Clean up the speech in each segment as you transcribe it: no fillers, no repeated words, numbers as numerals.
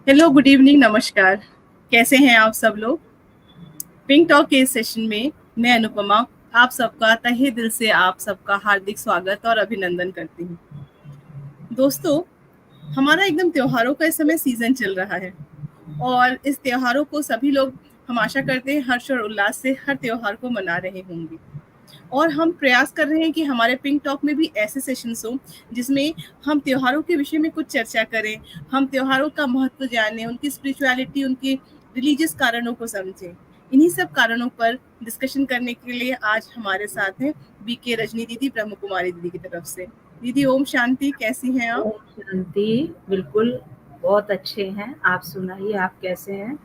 Hello, good evening, नमस्कार। कैसे हैं आप सब लोग? पिंक टॉक के इस सेशन में मैं अनुपमा आप सबका तहे दिल से आप सबका हार्दिक स्वागत और अभिनंदन करती हूँ। दोस्तों, हमारा एकदम त्योहारों का इस समय सीजन चल रहा है और इस त्योहारों को सभी लोग हम आशा करते हैं हर्ष और उल्लास से हर त्योहार को मना रहे होंगे। और हम प्रयास कर रहे हैं कि हमारे पिंक टॉक में भी ऐसे सेशंस हों जिसमें हम त्योहारों के विषय में कुछ चर्चा करें, हम त्योहारों का महत्व जानें, उनकी स्पिरिचुअलिटी, उनके रिलीजियस कारणों को समझें। इन्हीं सब कारणों पर डिस्कशन करने के लिए आज हमारे साथ हैं बीके रजनी दीदी, ब्रह्म कुमारी दीदी की तरफ से। दीदी ओम शांति, कैसी हैं आप? ओम शांति। बिल्कुल बहुत अच्छे हैं। आप सुनाइए, आप कैसे हैं?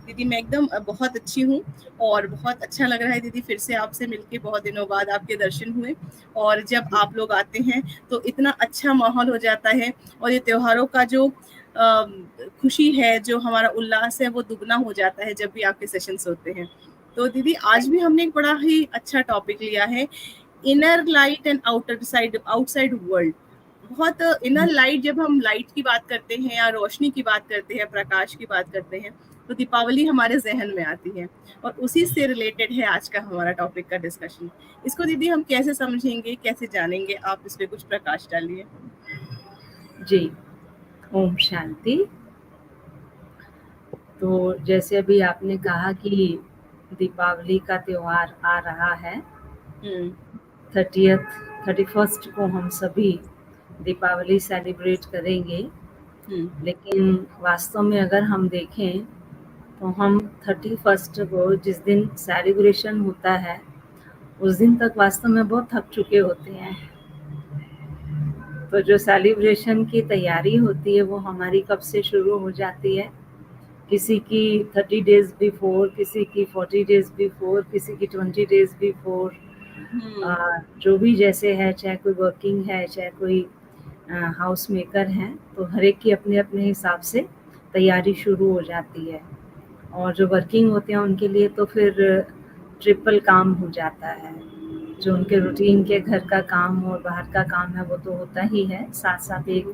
दीदी मैं एकदम बहुत अच्छी हूँ और बहुत अच्छा लग रहा है दीदी, फिर से आपसे मिलके बहुत दिनों बाद आपके दर्शन हुए। और जब आप लोग आते हैं तो इतना अच्छा माहौल हो जाता है और ये त्योहारों का जो खुशी है, जो हमारा उल्लास है, वो दुगना हो जाता है जब भी आपके सेशंस होते हैं। तो दीदी आज भी हमने एक बड़ा ही अच्छा टॉपिक लिया है, inner light and outside world. बहुत इनर लाइट, जब हम लाइट की बात करते हैं या रोशनी की बात करते हैं, प्रकाश की बात करते हैं, तो दीपावली हमारे जहन में आती है और उसी से रिलेटेड है आज का हमारा टॉपिक का डिस्कशन। इसको दीदी हम कैसे समझेंगे, कैसे जानेंगे? आप इस पे कुछ प्रकाश डालिए। जी, ओम शांति। तो जैसे अभी आपने कहा कि दीपावली का त्योहार आ रहा है। 31st को हम सभी दीपावली सेलिब्रेट करेंगे। लेकिन वास्तव में अगर हम देखें तो हम 31st को जिस दिन सेलिब्रेशन होता है उस दिन तक वास्तव में बहुत थक चुके होते हैं। तो जो सेलिब्रेशन की तैयारी होती है वो हमारी कब से शुरू हो जाती है? किसी की 30 डेज बिफोर, किसी की 40 डेज बिफोर, किसी की 20 डेज बिफोर। जो भी जैसे है, चाहे कोई वर्किंग है, चाहे कोई हाउस मेकर है, तो हर एक की अपने अपने हिसाब से तैयारी शुरू हो जाती है। और जो वर्किंग होते हैं उनके लिए तो फिर ट्रिपल काम हो जाता है। जो उनके रूटीन के घर का काम और बाहर का काम है वो तो होता ही है, साथ साथ एक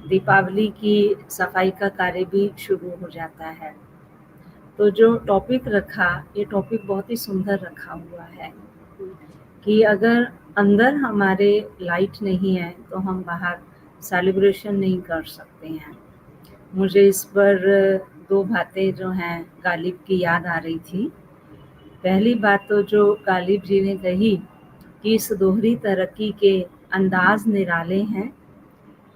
दीपावली की सफाई का कार्य भी शुरू हो जाता है। तो जो टॉपिक रखा, ये टॉपिक बहुत ही सुंदर रखा हुआ है कि अगर अंदर हमारे लाइट नहीं है तो हम बाहर सेलिब्रेशन नहीं कर सकते हैं। मुझे इस पर दो बातें जो हैं गालिब की याद आ रही थी। पहली बात तो जो गालिब जी ने कही कि इस दोहरी तरक्की के अंदाज निराले हैं,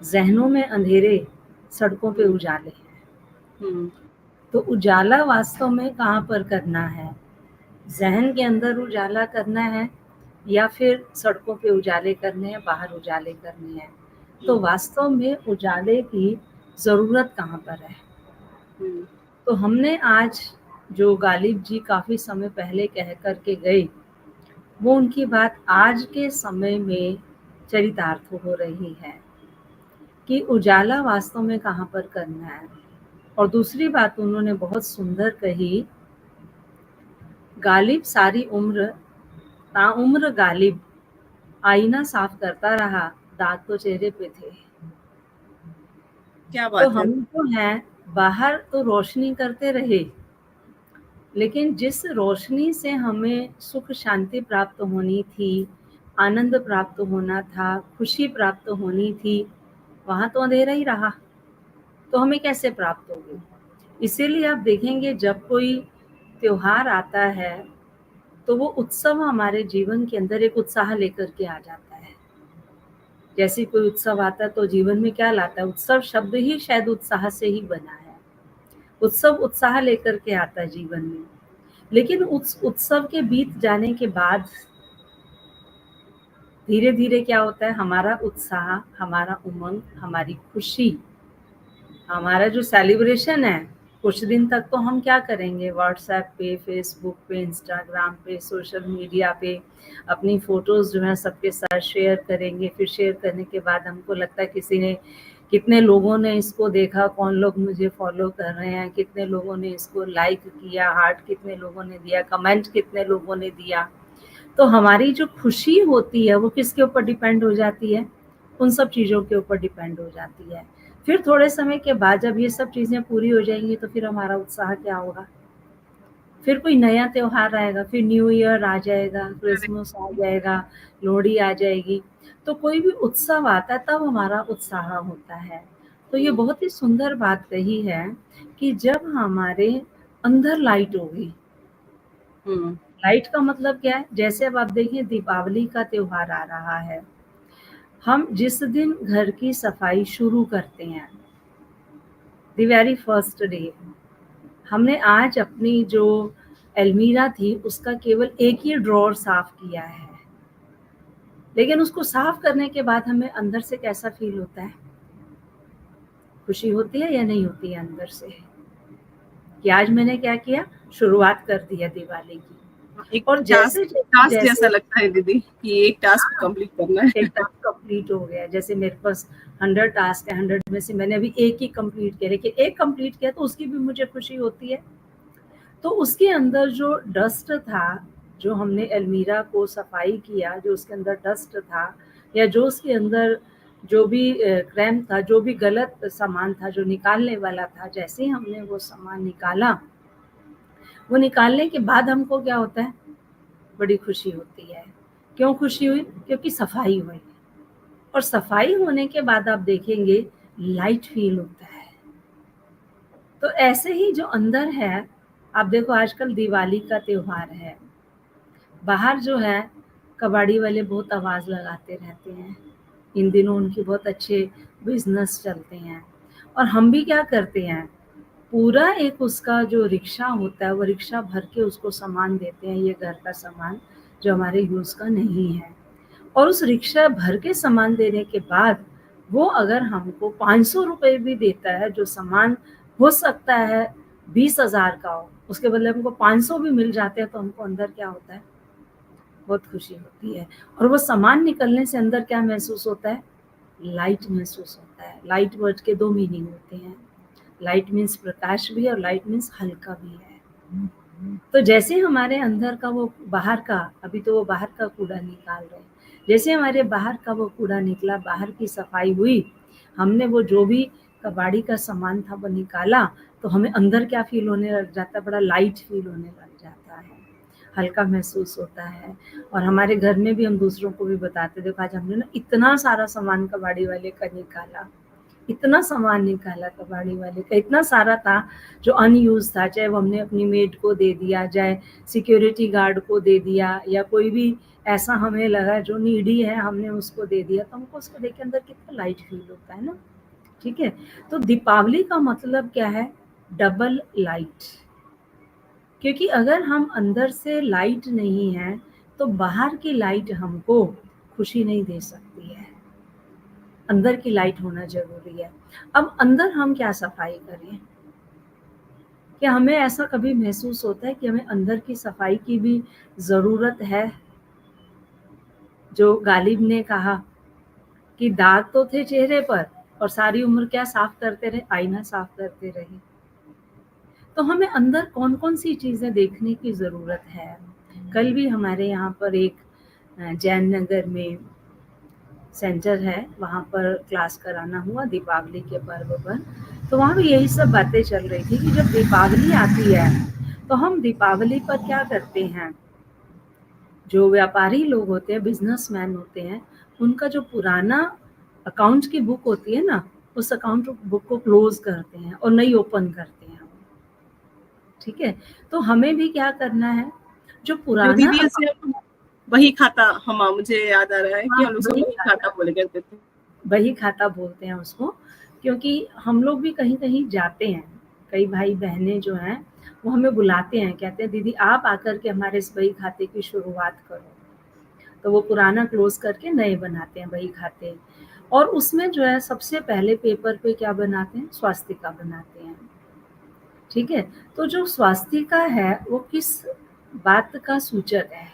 जहनों में अंधेरे, सड़कों पे उजाले हैं। तो उजाला वास्तव में कहाँ पर करना है? जहन के अंदर उजाला करना है या फिर सड़कों पे उजाले करने हैं, बाहर उजाले करने हैं? तो वास्तव में उजाले की ज़रूरत कहाँ पर है? तो हमने आज जो गालिब जी काफ़ी समय पहले कह कर के गए, वो उनकी बात आज के समय में चरितार्थ हो रही है कि उजाला वास्तव में कहाँ पर करना है। और दूसरी बात उन्होंने बहुत सुंदर कही, गालिब सारी उम्र ताउम्र गालिब आईना साफ करता रहा, दाग तो चेहरे पे थे। क्या तो बात है। हम जो हैं बाहर तो रोशनी करते रहे, लेकिन जिस रोशनी से हमें सुख शांति प्राप्त होनी थी, आनंद प्राप्त होना था, खुशी प्राप्त होनी थी, वहाँ तो अंधेरा ही रहा। तो हमें कैसे प्राप्त होगी? इसीलिए आप देखेंगे जब कोई त्योहार आता है तो वो उत्सव हमारे जीवन के अंदर एक उत्साह लेकर के आ जाता है। जैसे कोई उत्सव आता है तो जीवन में क्या लाता है? उत्सव शब्द ही शायद उत्साह से ही बना है। उत्सव उत्साह लेकर के आता है जीवन में। लेकिन उस उत्सव के बीत जाने के बाद धीरे धीरे क्या होता है? हमारा उत्साह, हमारा उमंग, हमारी खुशी, हमारा जो सेलिब्रेशन है, कुछ दिन तक तो हम क्या करेंगे? व्हाट्सएप पे, फेसबुक पे, इंस्टाग्राम पे, सोशल मीडिया पे अपनी फोटोज जो है सबके साथ शेयर करेंगे। फिर शेयर करने के बाद हमको लगता है कितने लोगों ने इसको देखा, कौन लोग मुझे फॉलो कर रहे हैं, कितने लोगों ने इसको लाइक किया, हार्ट कितने लोगों ने दिया, कमेंट कितने लोगों ने दिया। तो हमारी जो खुशी होती है वो किसके ऊपर डिपेंड हो जाती है? उन सब चीज़ों के ऊपर डिपेंड हो जाती है। फिर थोड़े समय के बाद जब ये सब चीजें पूरी हो जाएंगी तो फिर हमारा उत्साह क्या होगा, फिर कोई नया त्योहार आएगा, फिर न्यू ईयर आ जाएगा, क्रिसमस आ जाएगा, लोहड़ी आ जाएगी, तो कोई भी उत्सव आता है तब हमारा उत्साह होता है। तो ये बहुत ही सुंदर बात कही है कि जब हमारे अंदर लाइट होगी, लाइट का मतलब क्या है, जैसे अब आप देखिए दीपावली का त्योहार आ रहा है, हम जिस दिन घर की सफाई शुरू करते हैं, द वेरी फर्स्ट डे, हमने आज अपनी जो अलमीरा थी उसका केवल एक ही ड्रॉर साफ किया है, लेकिन उसको साफ करने के बाद हमें अंदर से कैसा फील होता है, खुशी होती है या नहीं होती है अंदर से, कि आज मैंने क्या किया, शुरुआत कर दिया दिवाली की। एक और जैसे टास्क जैसा लगता है दीदी कि एक टास्क कंप्लीट करना है, एक टास्क कंप्लीट हो गया। जैसे मेरे पास 100 टास्क है, 100 में से मैंने अभी एक ही कंप्लीट किया, लेकिन एक कंप्लीट किया तो उसकी भी मुझे खुशी होती है। तो उसके अंदर जो डस्ट था, जो हमने अलमीरा को सफाई किया, जो उसके अंदर डस्ट था या जो उसके अंदर जो भी क्रैम था, जो भी गलत सामान था जो निकालने वाला था, जैसे ही हमने वो सामान निकाला, वो निकालने के बाद हमको क्या होता है, बड़ी खुशी होती है। क्यों खुशी हुई, क्योंकि सफाई हुई, और सफाई होने के बाद आप देखेंगे लाइट फील होता है। तो ऐसे ही जो अंदर है, आप देखो आजकल दिवाली का त्योहार है, बाहर जो है कबाड़ी वाले बहुत आवाज लगाते रहते हैं, इन दिनों उनके बहुत अच्छे बिजनेस चलते हैं, और हम भी क्या करते हैं, पूरा एक उसका जो रिक्शा होता है वो रिक्शा भर के उसको सामान देते हैं, ये घर का सामान जो हमारे यूज का नहीं है, और उस रिक्शा भर के सामान देने के बाद वो अगर हमको 500 रुपए भी देता है, जो सामान हो सकता है 20,000 का हो, उसके बदले हमको 500 भी मिल जाते हैं, तो हमको अंदर क्या होता है, बहुत खुशी होती है। और वो सामान निकलने से अंदर क्या महसूस होता है, लाइट महसूस होता है। लाइट वर्ड के 2 मीनिंग होते हैं, लाइट मीन्स प्रकाश भी और लाइट मीन्स हल्का भी है। तो जैसे हमारे अंदर का वो बाहर का, अभी तो वो बाहर का कूड़ा निकाल रहे हैं, जैसे हमारे बाहर का वो कूड़ा निकला, बाहर की सफाई हुई, हमने वो जो भी कबाड़ी का सामान था वो निकाला, तो हमें अंदर क्या फील होने लग जाता है, बड़ा लाइट फील होने लग जाता है, हल्का महसूस होता है। और हमारे घर में भी हम दूसरों को भी बताते, देखो आज हमने ना इतना सारा सामान कबाड़ी वाले का निकाला, इतना सामान निकाला कबाड़ी वाले का, इतना सारा था जो अनयूज था, चाहे वो हमने अपनी मेड को दे दिया, चाहे सिक्योरिटी गार्ड को दे दिया, या कोई भी ऐसा हमें लगा जो नीडी है हमने उसको दे दिया, तो हमको उसको देख के अंदर कितना लाइट फील होता है ना। ठीक है, तो दीपावली का मतलब क्या है, डबल लाइट, क्योंकि अगर हम अंदर से लाइट नहीं है तो बाहर की लाइट हमको खुशी नहीं दे सकती है, अंदर की लाइट होना जरूरी है। अब अंदर हम क्या सफाई करें, क्या हमें ऐसा कभी महसूस होता है कि हमें अंदर की सफाई की भी जरूरत है। जो गालिब ने कहा कि दाग तो थे चेहरे पर और सारी उम्र क्या साफ करते रहे, आईना साफ करते रहे। तो हमें अंदर कौन कौन सी चीजें देखने की जरूरत है। कल भी हमारे यहाँ पर एक जैन नगर में सेंटर है, वहाँ पर क्लास कराना हुआ दीपावली के पर्व पर, तो वहाँ भी यही सब बातें चल रही थी कि जब दीपावली आती है तो हम दीपावली पर क्या करते हैं, जो व्यापारी लोग होते हैं, बिजनेसमैन होते हैं, उनका जो पुराना अकाउंट की बुक होती है ना, उस अकाउंट बुक को क्लोज करते हैं और नई ओपन करते हैं। ठीक है, तो हमें भी क्या करना है, जो पुराना वही खाता, हम मुझे याद आ रहा है कि हम लोग वही खाता बोले करते थे, वही खाता बोलते हैं उसको, क्योंकि हम लोग भी कहीं कहीं जाते हैं, कई भाई बहनें जो हैं वो हमें बुलाते हैं, कहते हैं दीदी आप आकर के हमारे इस बही खाते की शुरुआत करो, तो वो पुराना क्लोज करके नए बनाते हैं बही खाते, और उसमें जो है सबसे पहले पेपर पे क्या बनाते हैं, स्वास्तिका बनाते हैं। ठीक है, तो जो स्वास्तिका है वो किस बात का सूचक है,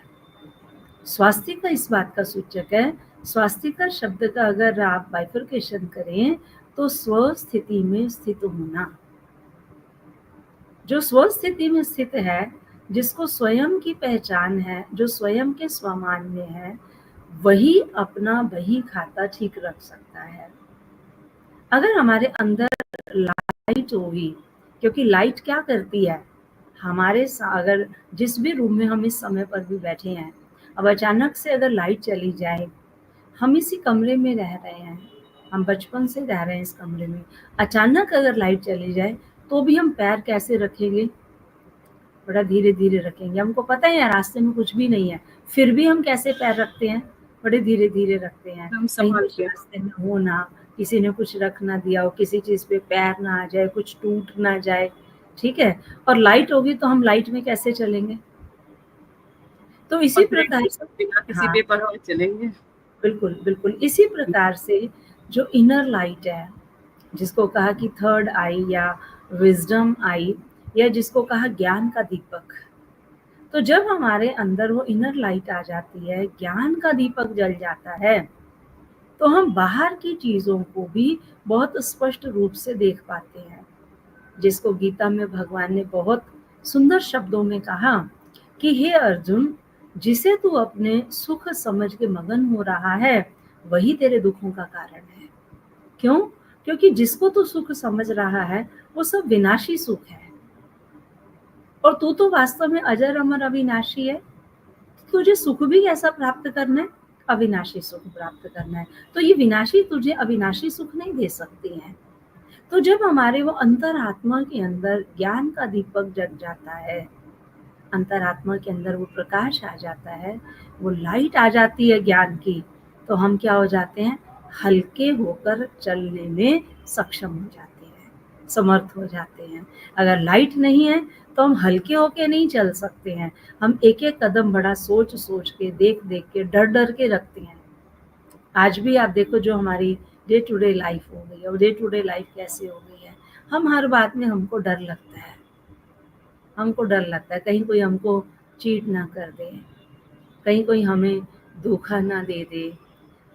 स्वास्तिका इस बात का सूचक है, स्वास्तिका शब्द का अगर आप बाइफरकेशन करें तो स्व स्थिति में स्थित होना, जो स्व स्थिति में स्थित है, जिसको स्वयं की पहचान है, जो स्वयं के स्वमान में है, वही अपना बही खाता ठीक रख सकता है। अगर हमारे अंदर लाइट होगी, क्योंकि लाइट क्या करती है, हमारे अगर जिस भी रूम में हम इस समय पर भी बैठे हैं, अब अचानक से अगर लाइट चली जाए, हम इसी कमरे में रह रहे हैं, हम बचपन से रह रहे हैं इस कमरे में, अचानक अगर लाइट चली जाए तो भी हम पैर कैसे रखेंगे, बड़ा धीरे धीरे रखेंगे। हमको पता है रास्ते में कुछ भी नहीं है, फिर भी हम कैसे पैर रखते हैं, बड़े धीरे धीरे रखते हैं, हम कहीं संभाल कुछ के। रास्ते में हो ना, किसी ने कुछ रख ना दिया हो, किसी चीज पे पैर ना आ जाए, कुछ टूट ना जाए, ठीक है। और लाइट होगी तो हम लाइट में कैसे चलेंगे, तो इसी प्रकार से, बिना किसी हाँ बेपरवाह चलेंगे। बिल्कुल बिल्कुल, इसी प्रकार से जो इनर लाइट है, जिसको कहा कि थर्ड आई या विजडम आई, या जिसको कहा ज्ञान का दीपक, तो जब हमारे अंदर वो इनर लाइट आ जाती है, ज्ञान का दीपक जल जाता है, तो हम बाहर की चीजों को भी बहुत स्पष्ट रूप से देख पाते हैं। जिसको गीता में भगवान ने बहुत सुंदर शब्दों में कहा कि हे अर्जुन, जिसे तू अपने सुख समझ के मगन हो रहा है, वही तेरे दुखों का कारण है। क्यों? क्योंकि जिसको तू सुख समझ रहा है वो सब विनाशी सुख है, और तू तो वास्तव में अजर अमर अविनाशी है। तुझे सुख भी कैसा प्राप्त करना है, अविनाशी सुख प्राप्त करना है, तो ये विनाशी तुझे अविनाशी सुख नहीं दे सकती है। तो जब हमारे वो अंतरात्मा के अंदर ज्ञान का दीपक जग जाता है, अंतरात्मा के अंदर वो प्रकाश आ जाता है, वो लाइट आ जाती है ज्ञान की, तो हम क्या हो जाते हैं, हल्के होकर चलने में सक्षम हो जाते हैं, समर्थ हो जाते हैं। अगर लाइट नहीं है तो हम हल्के होके नहीं चल सकते हैं, हम एक एक कदम बड़ा सोच सोच के, देख देख के, डर डर के रखते हैं। आज भी आप देखो जो हमारी डे टू डे लाइफ हो गई है, और डे टू डे लाइफ कैसे हो गई है, हम हर बात में हमको डर लगता है, हमको डर लगता है कहीं कोई हमको चीट ना कर दे, कहीं कोई हमें धोखा ना दे दे,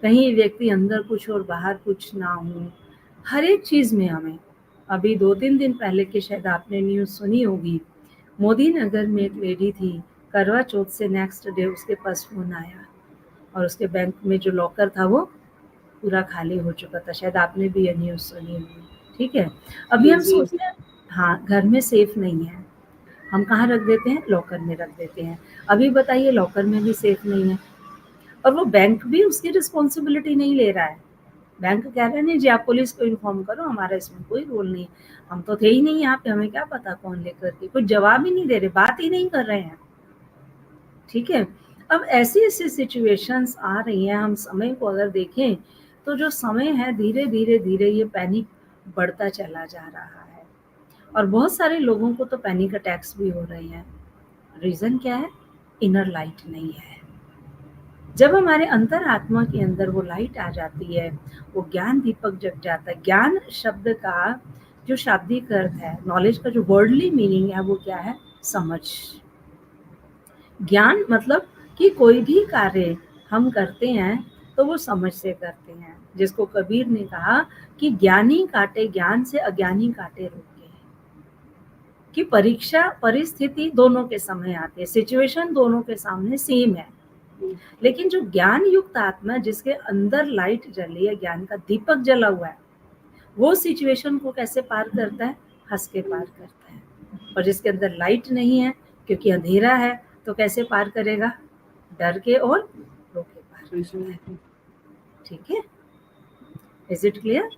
कहीं व्यक्ति अंदर कुछ और बाहर कुछ ना हो, हर एक चीज में हमें। अभी 2-3 दिन पहले की शायद आपने न्यूज सुनी होगी, मोदी नगर में एक लेडी थी, करवा चौथ से नेक्स्ट डे उसके पास फोन आया, और उसके बैंक में जो लॉकर था वो पूरा खाली हो चुका था। शायद आपने भी ये न्यूज सुनी होगी, ठीक है। अभी हम जी। सोचते हैं हाँ घर में सेफ नहीं है, हम कहाँ रख देते हैं, लॉकर में रख देते हैं। अभी बताइए लॉकर में भी सेफ नहीं है, और वो बैंक भी उसकी रिस्पॉन्सिबिलिटी नहीं ले रहा है। बैंक कह रहे हैं नहीं जी, आप पुलिस को इन्फॉर्म करो, हमारा इसमें कोई रोल नहीं, हम तो थे ही नहीं यहाँ पे, हमें क्या पता कौन लेकर के, कुछ जवाब ही नहीं दे रहे, बात ही नहीं कर रहे हैं, ठीक है। अब ऐसी ऐसी सिचुएशंस आ रही हैं, हम समय को अगर देखें तो जो समय है धीरे धीरे धीरे ये पैनिक बढ़ता चला जा रहा है, और बहुत सारे लोगों को तो पैनिक अटैक्स भी हो रहे हैं। रीजन क्या है, इनर लाइट नहीं है। जब हमारे अंतर आत्मा के अंदर वो लाइट आ जाती है, वो ज्ञान दीपक जग जाता है। ज्ञान शब्द का जो शाब्दिक अर्थ है, नॉलेज का जो वर्डली मीनिंग है, वो क्या है, समझ। ज्ञान मतलब कि कोई भी कार्य हम करते हैं तो वो समझ से करते हैं, जिसको कबीर ने कहा कि ज्ञानी काटे ज्ञान से, अज्ञानी काटे रोके, कि परीक्षा परिस्थिति दोनों के समय आती है, सिचुएशन दोनों के सामने सेम है, लेकिन जो ज्ञान युक्त आत्मा, जिसके अंदर लाइट जली है, ज्ञान का दीपक जला हुआ है, वो सिचुएशन को कैसे पार करता है, हंस के पार करता है। और जिसके अंदर लाइट नहीं है, क्योंकि अंधेरा है, तो कैसे पार करेगा, डर के और रो के पार करता है। ठीक है, इज इट क्लियर?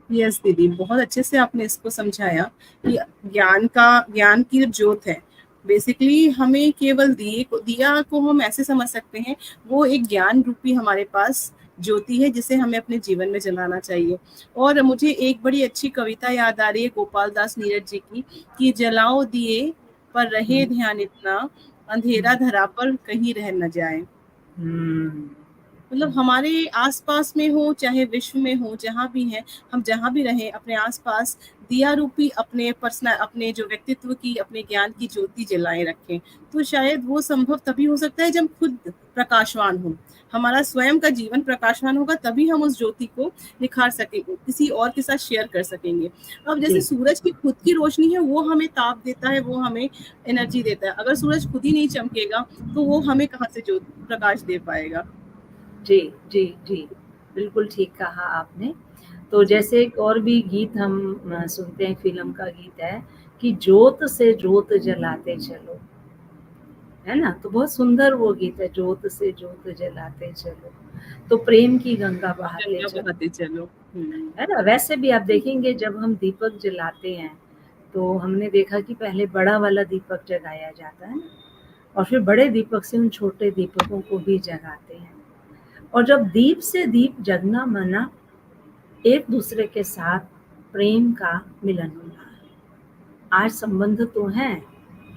यस दीदी, बहुत अच्छे से आपने इसको समझाया कि ज्ञान की ज्योत है, बेसिकली हमें केवल दिया को हम ऐसे समझ सकते हैं, वो एक ज्ञान रूपी हमारे पास ज्योति है, जिसे हमें अपने जीवन में जलाना चाहिए। और मुझे एक बड़ी अच्छी कविता याद आ रही है गोपाल दास नीरज जी की, कि जलाओ दिए पर रहे ध्यान इतना, अंधेरा धरा पर कहीं रह न जाए। मतलब हमारे आसपास में हो, चाहे विश्व में हो, जहाँ भी है, हम जहाँ भी रहें, अपने आसपास दिया रूपी अपने जो व्यक्तित्व की, अपने ज्ञान की ज्योति जलाए रखें। तो शायद वो संभव तभी हो सकता है जब खुद प्रकाशवान हो, हमारा स्वयं का जीवन प्रकाशवान होगा, तभी हम उस ज्योति को निखार सकेंगे, किसी और के साथ शेयर कर सकेंगे। अब जैसे सूरज की खुद की रोशनी है, वो हमें ताप देता है, वो हमें एनर्जी देता है। अगर सूरज खुद ही नहीं चमकेगा तो वो हमें कहाँ से प्रकाश दे पाएगा। जी जी जी, बिल्कुल ठीक कहा आपने। तो जैसे एक और भी गीत हम सुनते हैं, फिल्म का गीत है कि जोत से जोत जलाते चलो, है ना। तो बहुत सुंदर वो गीत है, जोत से जोत जलाते चलो, तो प्रेम की गंगा बहाते चलो। है ना। वैसे भी आप देखेंगे जब हम दीपक जलाते हैं तो हमने देखा कि पहले बड़ा वाला दीपक जगाया जाता है और फिर बड़े दीपक से उन छोटे दीपकों को भी जगाते हैं। और जब दीप से दीप जगना मना, एक दूसरे के साथ प्रेम का मिलन होना। आज संबंध तो हैं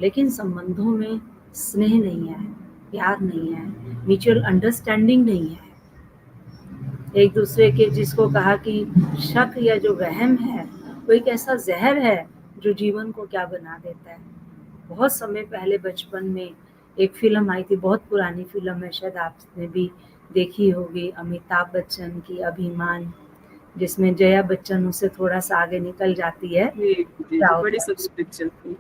लेकिन संबंधों में स्नेह नहीं है, प्यार नहीं है, म्यूचुअल अंडरस्टैंडिंग नहीं है। एक दूसरे के, जिसको कहा कि शक या जो वहम है वो एक ऐसा जहर है जो जीवन को क्या बना देता है। बहुत समय पहले बचपन में एक फिल्म आई थी, बहुत पुरानी फिल्म है, शायद आपने भी देखी होगी, अमिताभ बच्चन की अभिमान, जिसमें जया बच्चन उससे थोड़ा सा आगे निकल जाती है। बड़ी सुंदर पिक्चर थी,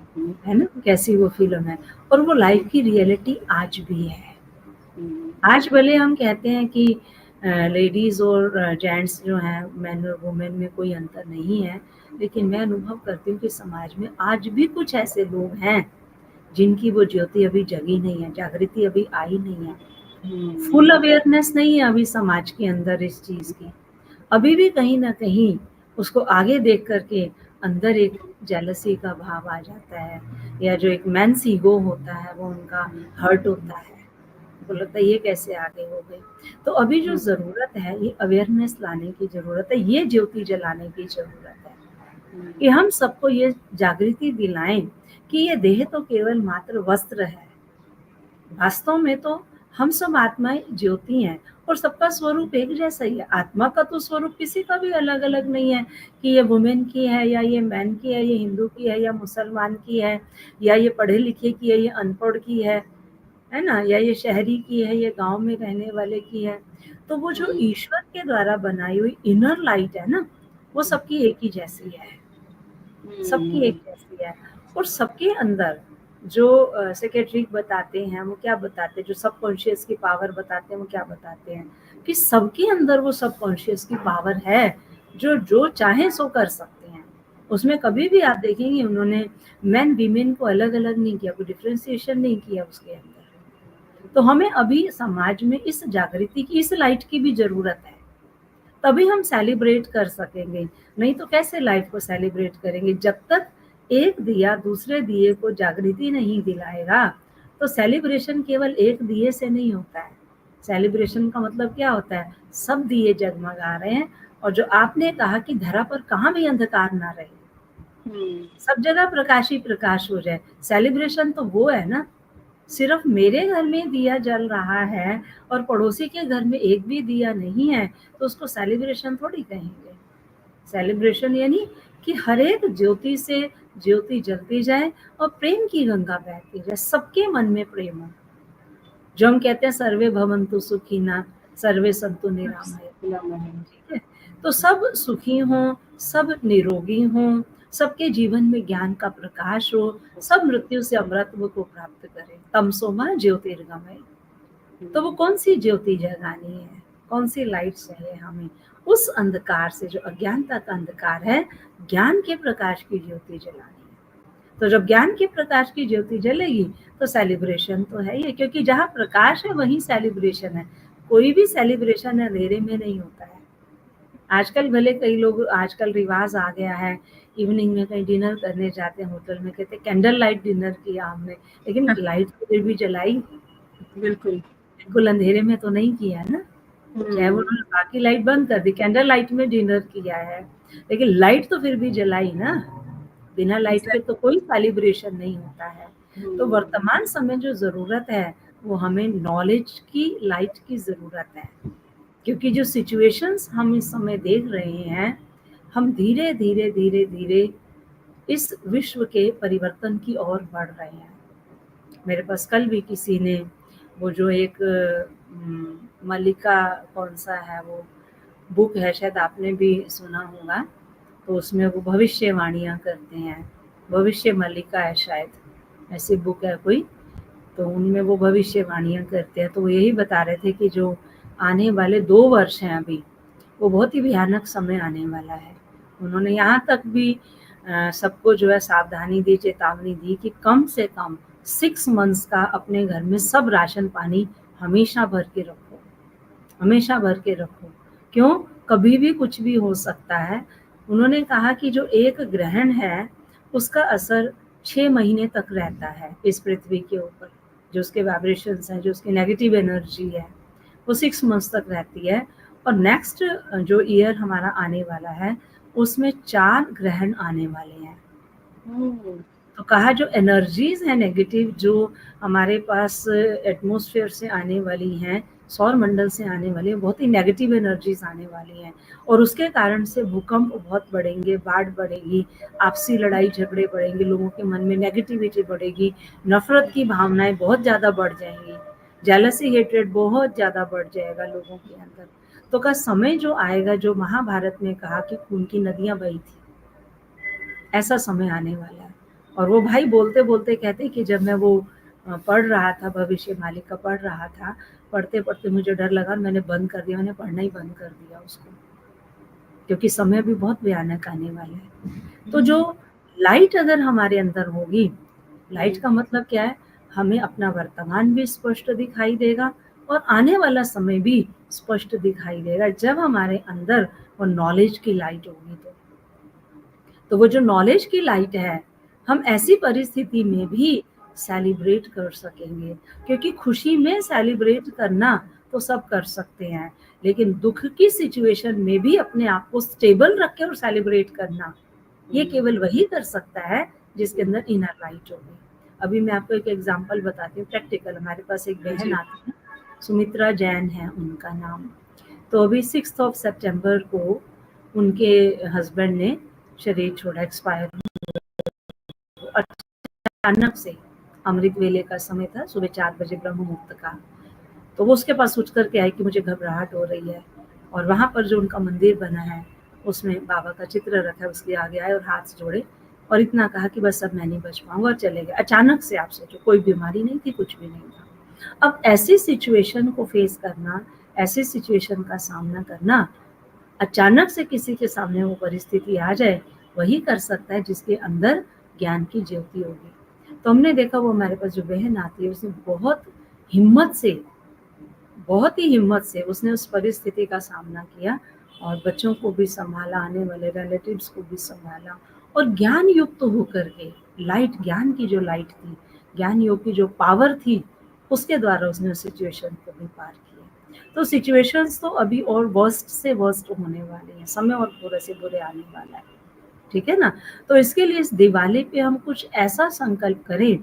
है ना, कैसी वो फिल्म है। और वो लाइफ की रियलिटी आज भी है। आज भले हम कहते हैं कि लेडीज और जेंट्स जो हैं, मैन और वुमेन में कोई अंतर नहीं है, लेकिन मैं अनुभव करती हूँ कि समाज में आज भी कुछ ऐसे लोग हैं जिनकी वो ज्योति अभी जगी नहीं है, जागृति अभी आई नहीं है, फुल अवेयरनेस नहीं है अभी समाज के अंदर इस चीज की। अभी भी कहीं ना कहीं उसको आगे देख करके अंदर एक जेलसी का भाव आ जाता है, या जो एक मैंस ईगो होता है वो उनका हर्ट होता है, तो लगता है ये कैसे आगे हो गए। तो अभी जो जरूरत है, ये अवेयरनेस लाने की जरूरत है, ये ज्योति जलाने की जरूरत है कि हम सबको ये जागृति दिलाएं कि ये देह तो केवल मात्र वस्त्र है, वास्तव में तो हम सब आत्माएं ज्योति हैं और सबका स्वरूप एक जैसा ही है। आत्मा का तो स्वरूप किसी का भी अलग अलग नहीं है कि ये वुमेन की है या ये मैन की है, ये हिंदू की है या मुसलमान की है, या ये पढ़े लिखे की है, ये अनपढ़ की है ना, या ये शहरी की है, ये गांव में रहने वाले की है। तो वो जो ईश्वर के द्वारा बनाई हुई इनर लाइट है ना, वो सबकी एक ही जैसी है, सबकी एक जैसी है। और सबके अंदर जो सेक्रेटरी बताते हैं, वो क्या बताते हैं, जो सबकॉन्शियस की पावर बताते हैं, वो क्या बताते हैं कि सबके अंदर वो सबकॉन्शियस की पावर है, जो जो चाहे सो कर सकते हैं। उसमें कभी भी आप देखेंगे उन्होंने मैन वीमेन को अलग अलग नहीं किया, कोई डिफ्रेंसिएशन नहीं किया उसके अंदर। तो हमें अभी समाज में इस जागृति की, इस लाइट की भी जरूरत है, तभी हम सेलिब्रेट कर सकेंगे। नहीं तो कैसे लाइफ को सेलिब्रेट करेंगे? जब तक एक दिया दूसरे दिए को जागृति नहीं दिलाएगा, तो सेलिब्रेशन केवल एक दिए से नहीं होता है। सेलिब्रेशन का मतलब क्या होता है? सब दिए जगमगा रहे हैं, और जो आपने कहा कि धरा पर कहाँ भी अंधकार ना रहे, सब जगह प्रकाश ही प्रकाश हो जाए। सेलिब्रेशन तो वो है ना, सिर्फ मेरे घर में दिया जल रहा है और पड़ोसी के घर में एक भी दिया नहीं है, तो उसको सेलिब्रेशन थोड़ी कहेंगे। सेलिब्रेशन यानी कि हर एक ज्योति से ज्योति जलती जाए और प्रेम की गंगा बहती जाए, सबके मन में प्रेम हो। जो हम कहते हैं सर्वे भवन्तु सुखिनः सर्वे सन्तु निरामय, ठीक है। तो सब सुखी हों, सब निरोगी हों, सबके जीवन में ज्ञान का प्रकाश हो, सब मृत्यु से अमरत्व को प्राप्त करें। तमसो मा ज्योतिर्गमय। तो वो कौन सी ज्योति जगानी है, कौन सी लाइट चाहिए हमें? उस अंधकार से, जो अज्ञानता का अंधकार है, ज्ञान के प्रकाश की ज्योति जलानी है। तो जब ज्ञान के प्रकाश की ज्योति जलेगी तो सेलिब्रेशन तो है ही, क्योंकि जहाँ प्रकाश है वहीं सेलिब्रेशन है। कोई भी सेलिब्रेशन अंधेरे में नहीं होता है। आजकल भले कई लोग, आजकल रिवाज आ गया है, इवनिंग में कहीं डिनर करने जाते हैं होटल में, कहते हैं कैंडल लाइट डिनर किया हमने, लेकिन लाइट तो फिर भी जलाई, बिल्कुल अंधेरे में तो नहीं किया ना। चाहे वो बाकी लाइट बंद कर दी, कैंडल लाइट में डिनर किया है, लेकिन लाइट तो फिर भी जलाई ना। बिना लाइट के तो कोई सेलिब्रेशन नहीं होता है। तो वर्तमान समय जो जरूरत है वो हमें नॉलेज की लाइट की जरूरत है, क्योंकि जो सिचुएशंस हम इस समय देख रहे हैं, हम धीरे धीरे धीरे धीरे इस विश्व के परिवर्तन की ओर बढ़ रहे हैं। मेरे पास कल भी किसी ने वो जो एक मल्लिका, कौन सा है वो बुक है, शायद आपने भी सुना होगा, तो उसमें वो भविष्यवाणियाँ करते हैं, भविष्य मल्लिका है शायद, ऐसी बुक है कोई, तो उनमें वो भविष्यवाणियाँ करते हैं। तो वो यही बता रहे थे कि जो आने वाले 2 वर्ष हैं अभी, वो बहुत ही भयानक समय आने वाला है। उन्होंने यहाँ तक भी सबको जो है सावधानी दी, चेतावनी दी कि कम से कम 6 मंथ्स का अपने घर में सब राशन पानी हमेशा भर के रखो, हमेशा भर के रखो। क्यों? कभी भी कुछ भी हो सकता है। उन्होंने कहा कि जो एक ग्रहण है उसका असर 6 महीने तक रहता है इस पृथ्वी के ऊपर। जो उसके वाइब्रेशंस हैं, जो उसकी नेगेटिव एनर्जी है, वो 6 मंथ्स तक रहती है। और नेक्स्ट जो ईयर हमारा आने वाला है उसमें 4 ग्रहण आने वाले हैं। तो कहा जो एनर्जीज है नेगेटिव, जो हमारे पास एटमॉस्फेयर से आने वाली हैं, सौर मंडल से आने वाली है, बहुत ही नेगेटिव एनर्जीज आने वाली हैं। और उसके कारण से भूकंप बहुत बढ़ेंगे, बाढ़ बढ़ेगी, आपसी लड़ाई झगड़े बढ़ेंगे, लोगों के मन में नेगेटिविटी बढ़ेगी, नफरत की भावनाएं बहुत ज़्यादा बढ़ जाएंगी, जेलसी हेट्रेड बहुत ज़्यादा बढ़ जाएगा लोगों के अंदर। तो का समय जो आएगा, जो महाभारत में कहा कि खून की नदियां बही थी, ऐसा समय आने वाला है। और वो भाई बोलते बोलते कहते कि जब मैं वो पढ़ रहा था, भविष्य मालिक का पढ़ रहा था, पढ़ते पढ़ते मुझे डर लगा, मैंने बंद कर दिया, मैंने पढ़ना ही बंद कर दिया उसको, क्योंकि समय भी बहुत भयानक आने वाला है। तो जो लाइट अगर हमारे अंदर होगी, लाइट का मतलब क्या है, हमें अपना वर्तमान भी स्पष्ट दिखाई देगा और आने वाला समय भी स्पष्ट दिखाई देगा, जब हमारे अंदर वो नॉलेज की लाइट होगी। तो वो जो नॉलेज की लाइट है, हम ऐसी परिस्थिति में भी सेलिब्रेट कर सकेंगे, क्योंकि खुशी में सेलिब्रेट करना तो सब कर सकते हैं, लेकिन दुख की सिचुएशन में भी अपने आप को स्टेबल रख के और सेलिब्रेट करना, ये केवल वही कर सकता है जिसके अंदर इनर लाइट होगी। अभी मैं आपको एक एग्जांपल बताती हूँ प्रैक्टिकल। हमारे पास एक बहन आती है, सुमित्रा जैन है उनका नाम। तो अभी 6 सितंबर को उनके हस्बैंड ने शरीर छोड़ा, एक्सपायर। अचानक से अमृत वेले का समय था, सुबह 4 बजे ब्रह्म मुहूर्त का। तो वो उसके पास सोच करके आई कि मुझे घबराहट हो रही है, और वहां पर जो उनका मंदिर बना है उसमें बाबा का चित्र रखा है, उसके आगे आए और हाथ जोड़े और इतना कहा कि बस अब मैं नहीं बच पाऊंगा, और चले गए। अचानक से आप सोचो, कोई बीमारी नहीं थी, कुछ भी नहीं था। अब ऐसी सिचुएशन को फेस करना, ऐसी सिचुएशन का सामना करना, अचानक से किसी के सामने वो परिस्थिति आ जाए, वही कर सकता है जिसके अंदर ज्ञान की ज्योति होगी। तो हमने देखा वो हमारे पास जो बहन आती है, उसने बहुत ही हिम्मत से उसने उस परिस्थिति का सामना किया और बच्चों को भी संभाला, आने वाले रिलेटिव्स को भी संभाला, और ज्ञान युक्त होकर के, लाइट, ज्ञान की जो लाइट थी, ज्ञान योग की जो पावर थी, उसके द्वारा उसने उस सिचुएशन को भी पार किया। तो सिचुएशंस तो अभी और वर्स्ट से वर्स्ट होने वाले हैं, समय और बुरे से बुरे आने वाला है, ठीक है ना। तो इसके लिए इस दिवाली पे हम कुछ ऐसा संकल्प करें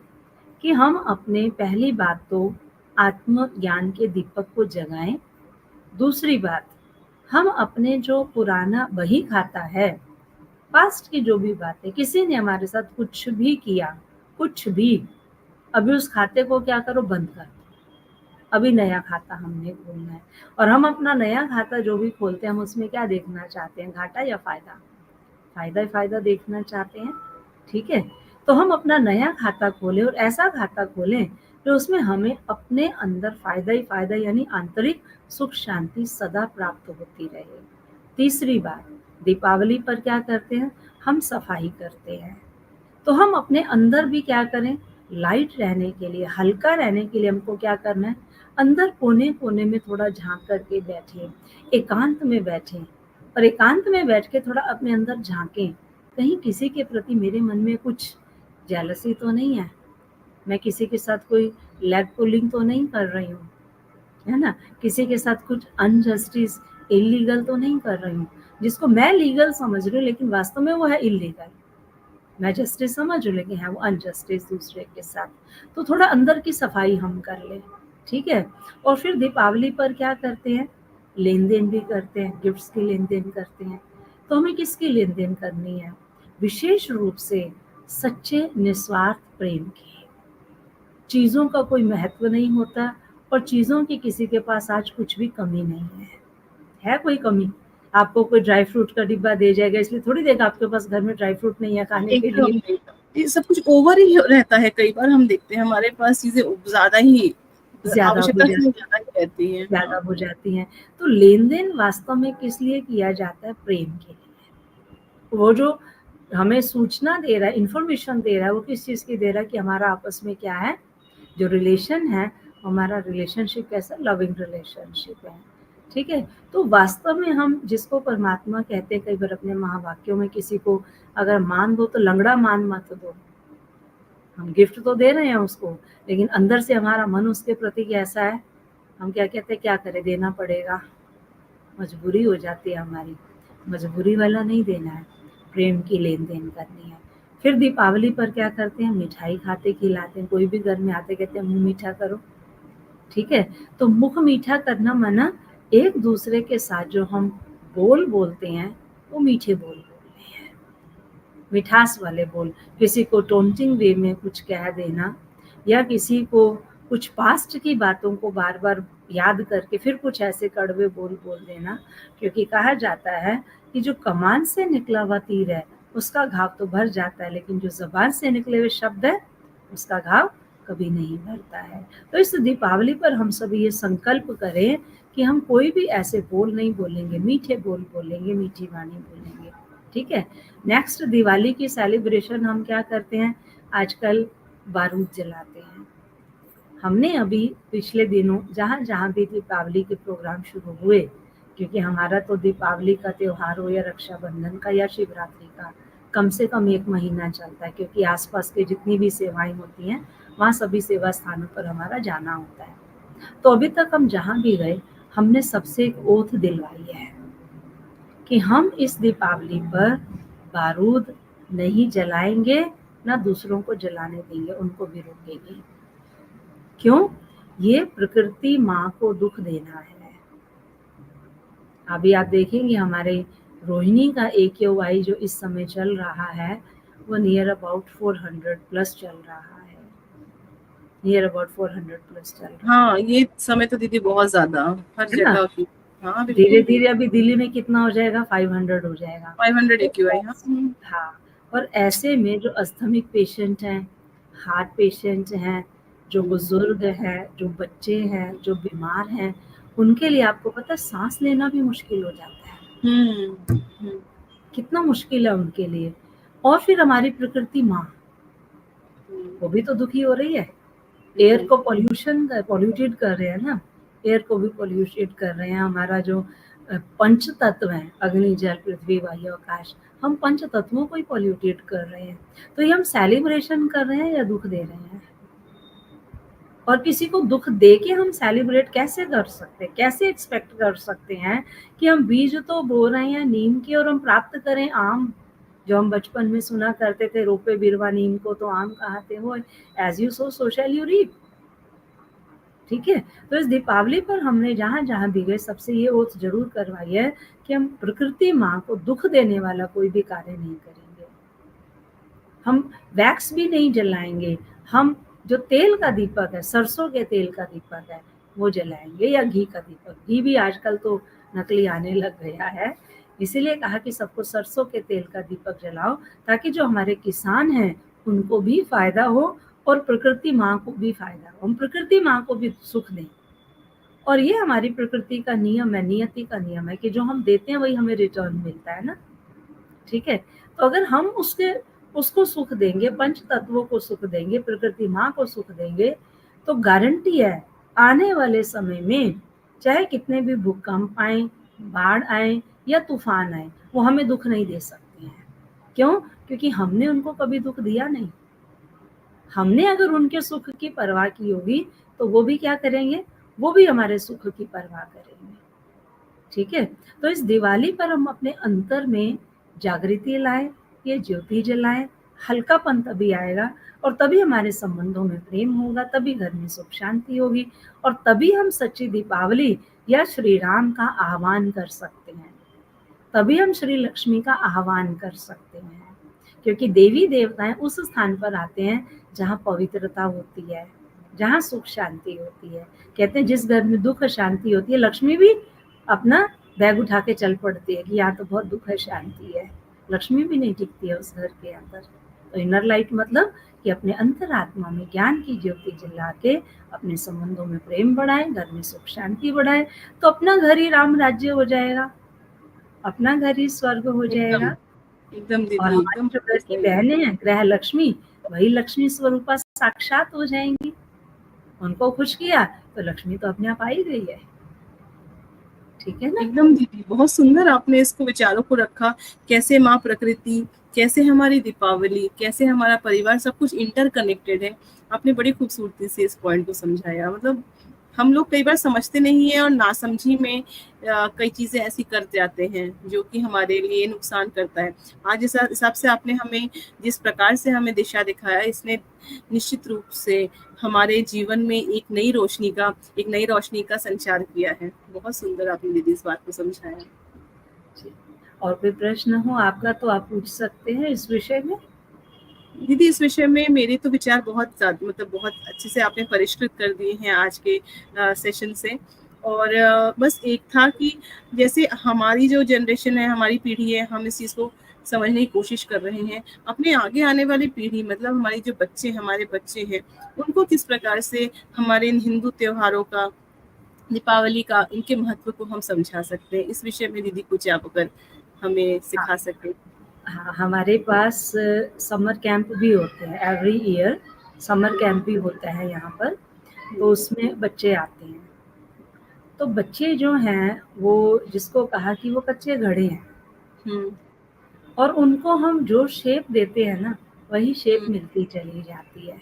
कि हम अपने, पहली बात तो आत्म ज्ञान के दीपक को जगाएं। दूसरी बात, हम अपने जो पुराना बही खाता है, पास्ट की जो भी बातें, किसी ने हमारे साथ कुछ भी किया, कुछ भी, अभी उस खाते को क्या करो, बंद कर दो। अभी नया खाता हमने खोलना है, और हम अपना नया खाता जो भी खोलते हैं, हम उसमें क्या देखना चाहते हैं, घाटा या फायदा? फायदा ही फायदा देखना चाहते हैं, ठीक है। तो हम अपना नया खाता खोलें और ऐसा खाता खोलें जो उसमें हमें अपने अंदर फायदा ही फायदा, यानी आंतरिक सुख शांति सदा प्राप्त होती रहे। तीसरी बात, दीपावली पर क्या करते हैं, हम सफाई करते हैं। तो हम अपने अंदर भी क्या करें, लाइट रहने के लिए, हल्का रहने के लिए हमको क्या करना है, अंदर कोने कोने में थोड़ा झांक करके बैठे, एकांत में बैठे, और एकांत में बैठ के थोड़ा अपने अंदर झांकें, कहीं किसी के प्रति मेरे मन में कुछ जेलसी तो नहीं है, मैं किसी के साथ कोई लेग पुलिंग तो नहीं कर रही हूँ, है ना, किसी के साथ कुछ अनजस्टिस, इलीगल तो नहीं कर रही हूँ, जिसको मैं लीगल समझ रही हूँ लेकिन वास्तव में वो है इलीगल। मैं जस्टिस समझ रही, लेकिन है वो अनजस्टिस दूसरे के साथ। तो थोड़ा अंदर की सफाई हम कर लें, ठीक है। और फिर दीपावली पर क्या करते हैं, लेन देन भी करते हैं, गिफ्ट्स की लेन देन करते हैं। तो हमें किसकी लेन देन करनी है, विशेष रूप से सच्चे निस्वार्थ प्रेम की। चीजों का कोई महत्व नहीं होता, और चीजों की किसी के पास आज कुछ भी कमी नहीं है कोई कमी? आपको कोई ड्राई फ्रूट का डिब्बा दे जाएगा इसलिए थोड़ी देगा आपके पास घर में ड्राई फ्रूट नहीं है खाने के लिए। ये सब कुछ ओवर ही रहता है, कई बार हम देखते हैं हमारे पास चीजें ज्यादा ही ज्यादा हो ज्यादा हो जाती हैं। तो लेन देन वास्तव में किस लिए किया जाता है? प्रेम के लिए। वो जो हमें सूचना दे रहा है, इंफॉर्मेशन दे रहा है, वो किस चीज की दे रहा है कि हमारा आपस में क्या है, जो रिलेशन है, हमारा रिलेशनशिप कैसा, लविंग रिलेशनशिप है। ठीक है, तो वास्तव में हम जिसको परमात्मा कहते हैं कई बार अपने महावाक्यों में, किसी को अगर मान दो तो लंगड़ा मान मत दो। हम गिफ्ट तो दे रहे हैं उसको, लेकिन अंदर से हमारा मन उसके प्रति कैसा है, हम क्या कहते हैं, क्या करें, देना पड़ेगा, मजबूरी हो जाती है हमारी। मजबूरी वाला नहीं देना है, प्रेम की लेन देन करनी है। फिर दीपावली पर क्या करते हैं, मिठाई खाते खिलाते हैं। कोई भी घर में आते कहते हैं मुंह मीठा करो। ठीक है, तो मुख मीठा करना माना एक दूसरे के साथ जो हम बोल बोलते हैं वो मीठे बोल बोलने हैं, मिठास वाले बोल। किसी को टोंटिंग वे में कुछ कह देना, या किसी को कुछ पास्ट की बातों को बार बार याद करके फिर कुछ ऐसे कड़वे बोल बोल देना। क्योंकि कहा जाता है कि जो कमान से निकला हुआ तीर है उसका घाव तो भर जाता है, लेकिन जो जबान से निकले हुए शब्द है उसका घाव कभी नहीं भरता है। तो इस दीपावली पर हम सभी ये संकल्प करें कि हम कोई भी ऐसे बोल नहीं बोलेंगे, मीठे बोल बोलेंगे, मीठी वाणी बोलेंगे। ठीक है, नेक्स्ट दिवाली की सेलिब्रेशन हम क्या करते हैं, आजकल बारूद जलाते हैं। हमने अभी पिछले दिनों जहाँ जहाँ भी दीपावली के प्रोग्राम शुरू हुए, क्योंकि हमारा तो दीपावली का त्योहार हो या रक्षाबंधन का या शिवरात्रि का, कम से कम 1 महीना चलता है, क्योंकि आसपास के जितनी भी सेवाएं होती हैं वहाँ सभी सेवा स्थानों पर हमारा जाना होता है। तो अभी तक हम जहाँ भी गए हमने सबसे एक ओथ दिलवाई है कि हम इस दीपावली पर बारूद नहीं जलाएंगे, ना दूसरों को जलाने देंगे, उनको भी रोकेंगे। क्यों? ये प्रकृति माँ को दुख देना है। अभी आप देखेंगे हमारे रोहिणी का AQI जो इस समय चल रहा है वो नियर अबाउट 400 प्लस चल रहा है, नियर अबाउट 400 प्लस चल रहा है। हाँ, ये समय तो दीदी बहुत ज्यादा हर जगह की। हाँ, धीरे धीरे अभी दिल्ली में कितना हो जाएगा, 500 हो जाएगा, 500 AQI। हाँ। और ऐसे में जो अस्थमिक पेशेंट हैं, हार्ट पेशेंट हैं, जो बुजुर्ग हैं, जो बच्चे हैं, जो बीमार हैं, उनके लिए आपको पता है सांस लेना भी मुश्किल हो जाता है। कितना मुश्किल है उनके लिए। और फिर हमारी प्रकृति माँ वो भी तो दुखी हो रही है। एयर को पॉल्यूटेड कर रहे हैं ना, एयर को भी पॉल्यूटेड कर रहे हैं। हमारा जो पंच तत्व है, अग्नि जल पृथ्वी वायु आकाश, हम पंच तत्वों को ही पॉल्यूटेड कर रहे हैं। तो ये हम सेलिब्रेशन कर रहे हैं या दुख दे रहे हैं? और किसी को दुख दे के हम सेलिब्रेट कैसे कर सकते हैं, कैसे एक्सपेक्ट कर सकते हैं कि हम बीज तो बो रहे हैं नीम के और हम प्राप्त करें आम। जो हम बचपन में सुना करते थे, रोपे बिरवा नीम को तो आम कहाते हो, as you sow so shall you reap. ठीक है, तो इस दीपावली पर हमने जहाँ जहाँ भी गए सबसे ये ओथ जरूर करवाई है कि हम प्रकृति माँ को दुख देने वाला कोई भी कार्य नहीं करेंगे। हम वैक्स भी नहीं जलाएंगे, हम जो तेल का दीपक है, सरसों के तेल का दीपक है, वो जलाएंगे, या घी का दीपक। घी भी आजकल तो नकली आने लग गया है, इसीलिए कहा कि सबको सरसों के तेल का दीपक जलाओ, ताकि जो हमारे किसान हैं उनको भी फायदा हो और प्रकृति माँ को भी फायदा हो, हम प्रकृति माँ को भी सुख दें। और ये हमारी प्रकृति का नियम है, नियति का नियम है कि जो हम देते हैं वही हमें रिटर्न मिलता है ना। ठीक है, तो अगर हम उसको सुख देंगे, पंच तत्वों को सुख देंगे, प्रकृति माँ को सुख देंगे, तो गारंटी है आने वाले समय में चाहे कितने भी भूकंप आए, बाढ़ आए या तूफान आए, वो हमें दुख नहीं दे सकते हैं। क्यों? क्योंकि हमने उनको कभी दुख दिया नहीं। हमने अगर उनके सुख की परवाह की होगी तो वो भी क्या करेंगे, वो भी हमारे सुख की परवाह करेंगे। ठीक है, तो इस दिवाली पर हम अपने अंतर में जागृति लाएं, ये ज्योति जलाएं, हल्कापन तभी आएगा और तभी हमारे संबंधों में प्रेम होगा, तभी घर में सुख शांति होगी, और तभी हम सच्ची दीपावली या श्री राम का आह्वान कर सकते हैं, तभी हम श्री लक्ष्मी का आह्वान कर सकते हैं। क्योंकि देवी देवताएं उस स्थान पर आते हैं जहाँ पवित्रता होती है, जहाँ सुख शांति होती है। कहते हैं जिस घर में दुख शांति होती है, लक्ष्मी भी अपना बैग उठा के चल पड़ती है कि यहाँ तो बहुत दुख है, शांति है। लक्ष्मी भी नहीं टिकती है उस घर के अंदर। तो इनर लाइट मतलब कि अपने अंतरात्मा में ज्ञान की ज्योति जला के अपने संबंधों में प्रेम बढ़ाए, घर में सुख शांति बढ़ाए, तो अपना घर ही राम राज्य हो जाएगा, अपना घर ही स्वर्ग हो जाएगा। एकदम और दीदी, हमारी एकदम जो घर की सही। बहनें हैं ग्रह लक्ष्मी, वही लक्ष्मी स्वरूपा साक्षात हो जाएंगी। उनको खुश किया तो लक्ष्मी तो अपने आप आ ही गई है। ठीक है ना? एकदम दीदी, बहुत सुंदर आपने इसको विचारों को रखा। कैसे माँ प्रकृति, कैसे हमारी दीपावली, कैसे हमारा परिवार, सब कुछ इंटरकनेक्टेड है। आपने बड़ी खूबसूरती से इस पॉइंट को समझाया। मतलब हम लोग कई बार समझते नहीं है और नासमझी में कई चीजें ऐसी कर जाते हैं जो कि हमारे लिए नुकसान करता है। आज इस हिसाब से आपने हमें जिस प्रकार से हमें दिशा दिखाया, इसने निश्चित रूप से हमारे जीवन में एक नई रोशनी का संचार किया है। बहुत सुंदर आपने दीदी इस बात को समझाया। और कोई प्रश्न हो आपका तो आप पूछ सकते हैं इस विषय में। दीदी, इस विषय में मेरे तो विचार बहुत ज्यादा, मतलब बहुत अच्छे से आपने परिष्कृत कर दिए हैं आज के सेशन से। और बस एक था कि जैसे हमारी जो जनरेशन है, हमारी पीढ़ी है, हम इस चीज को समझने की कोशिश कर रहे हैं। अपने आगे आने वाली पीढ़ी, मतलब हमारी जो हमारे बच्चे हैं, उनको किस प्रकार से हमारे इन हिंदू त्योहारों का, दीपावली का, इनके महत्व को हम समझा सकते हैं। इस विषय में दीदी कुछ आप अगर हमें सिखा सकें। हाँ, हमारे पास समर कैंप भी होते हैं, एवरी ईयर समर कैंप भी होता है यहाँ पर। तो उसमें बच्चे आते हैं, तो बच्चे जो हैं वो, जिसको कहा कि वो कच्चे घड़े हैं, और उनको हम जो शेप देते हैं ना, वही शेप मिलती चली जाती है।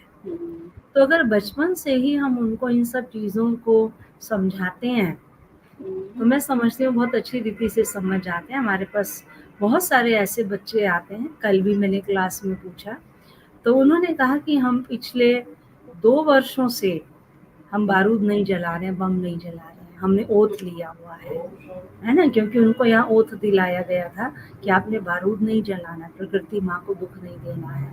तो अगर बचपन से ही हम उनको इन सब चीज़ों को समझाते हैं तो मैं समझती हूँ बहुत अच्छी रीति से समझ जाते हैं। हमारे पास बहुत सारे ऐसे बच्चे आते हैं। कल भी मैंने क्लास में पूछा तो उन्होंने कहा कि हम पिछले 2 वर्षों से हम बारूद नहीं जला रहे हैं, बम नहीं जला रहे हैं, हमने ओथ लिया हुआ है ना, क्योंकि उनको यहाँ ओथ दिलाया गया था कि आपने बारूद नहीं जलाना, प्रकृति माँ को दुख नहीं देना है।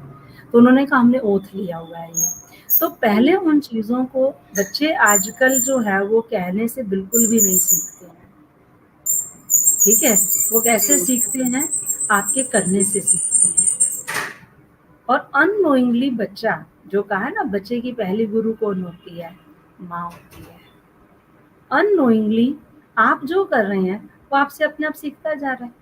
तो उन्होंने कहा हमने ओथ लिया हुआ है ये। तो पहले उन चीज़ों को बच्चे आजकल जो है वो कहने से बिल्कुल भी नहीं सीखते हैं। ठीक है, वो कैसे सीखते हैं? आपके करने से सीखते हैं। और अननोइंगली बच्चा, जो कहा ना बच्चे की पहली गुरु कौन होती है? माँ होती है। अननोइंगली आप जो कर रहे हैं वो आपसे अपने आप सीखता जा रहा है।